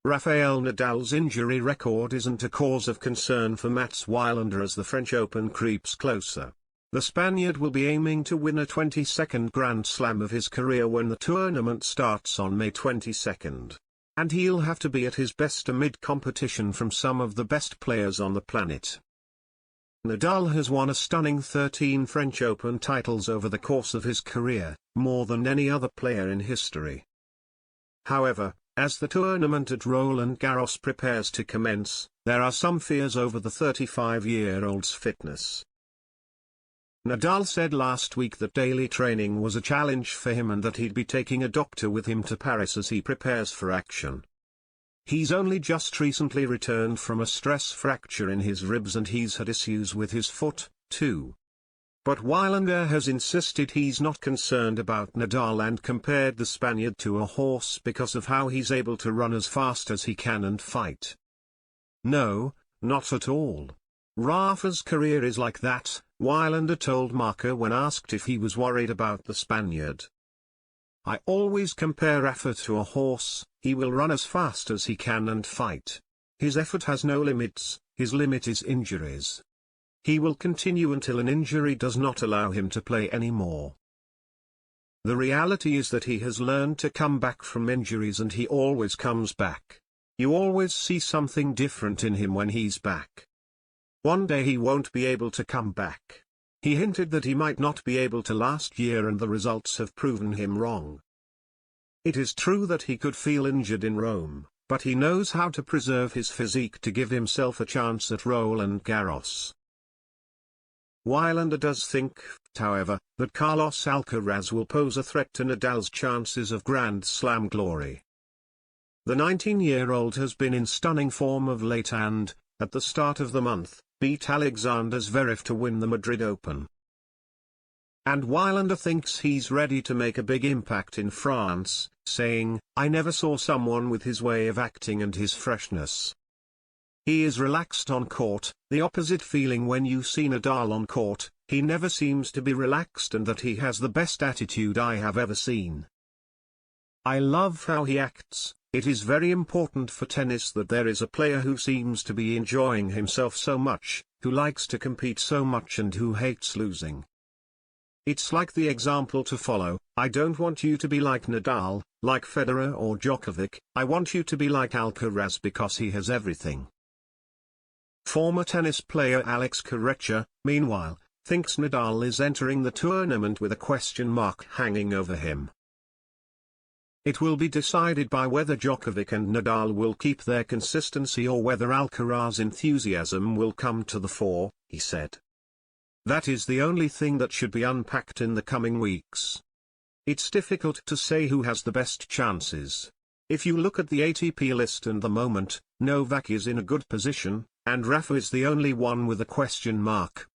Rafael Nadal's injury record isn't a cause of concern for Mats Wilander as the French Open creeps closer. The Spaniard will be aiming to win a 22nd Grand Slam of his career when the tournament starts on May 22. And he'll have to be at his best amid competition from some of the best players on the planet. Nadal has won a stunning 13 French Open titles over the course of his career, more than any other player in history. However, as the tournament at Roland Garros prepares to commence, there are some fears over the 35-year-old's fitness. Nadal said last week that daily training was a challenge for him and that he'd be taking a doctor with him to Paris as he prepares for action. He's only just recently returned from a stress fracture in his ribs and he's had issues with his foot, too. But Wilander has insisted he's not concerned about Nadal and compared the Spaniard to a horse because of how he's able to run as fast as he can and fight. No, not at all. Rafa's career is like that, Wilander told Marca when asked if he was worried about the Spaniard. I always compare Rafa to a horse, he will run as fast as he can and fight. His effort has no limits, his limit is injuries. He will continue until an injury does not allow him to play anymore. The reality is that he has learned to come back from injuries and he always comes back. You always see something different in him when he's back. One day he won't be able to come back. He hinted that he might not be able to last year and the results have proven him wrong. It is true that he could feel injured in Rome, but he knows how to preserve his physique to give himself a chance at Roland Garros. Wilander does think, however, that Carlos Alcaraz will pose a threat to Nadal's chances of Grand Slam glory. The 19-year-old has been in stunning form of late and, at the start of the month, beat Alexander Zverev to win the Madrid Open. And Wilander thinks he's ready to make a big impact in France, saying, "I never saw someone with his way of acting and his freshness. He is relaxed on court, the opposite feeling when you see Nadal on court, he never seems to be relaxed and that he has the best attitude I have ever seen. I love how he acts. It is very important for tennis that there is a player who seems to be enjoying himself so much, who likes to compete so much and who hates losing. It's like the example to follow. I don't want you to be like Nadal, like Federer or Djokovic, I want you to be like Alcaraz because he has everything." Former tennis player Alex Corretja, meanwhile, thinks Nadal is entering the tournament with a question mark hanging over him. It will be decided by whether Djokovic and Nadal will keep their consistency or whether Alcaraz's enthusiasm will come to the fore, he said. That is the only thing that should be unpacked in the coming weeks. It's difficult to say who has the best chances. If you look at the ATP list and the moment, Novak is in a good position, and Rafa is the only one with a question mark.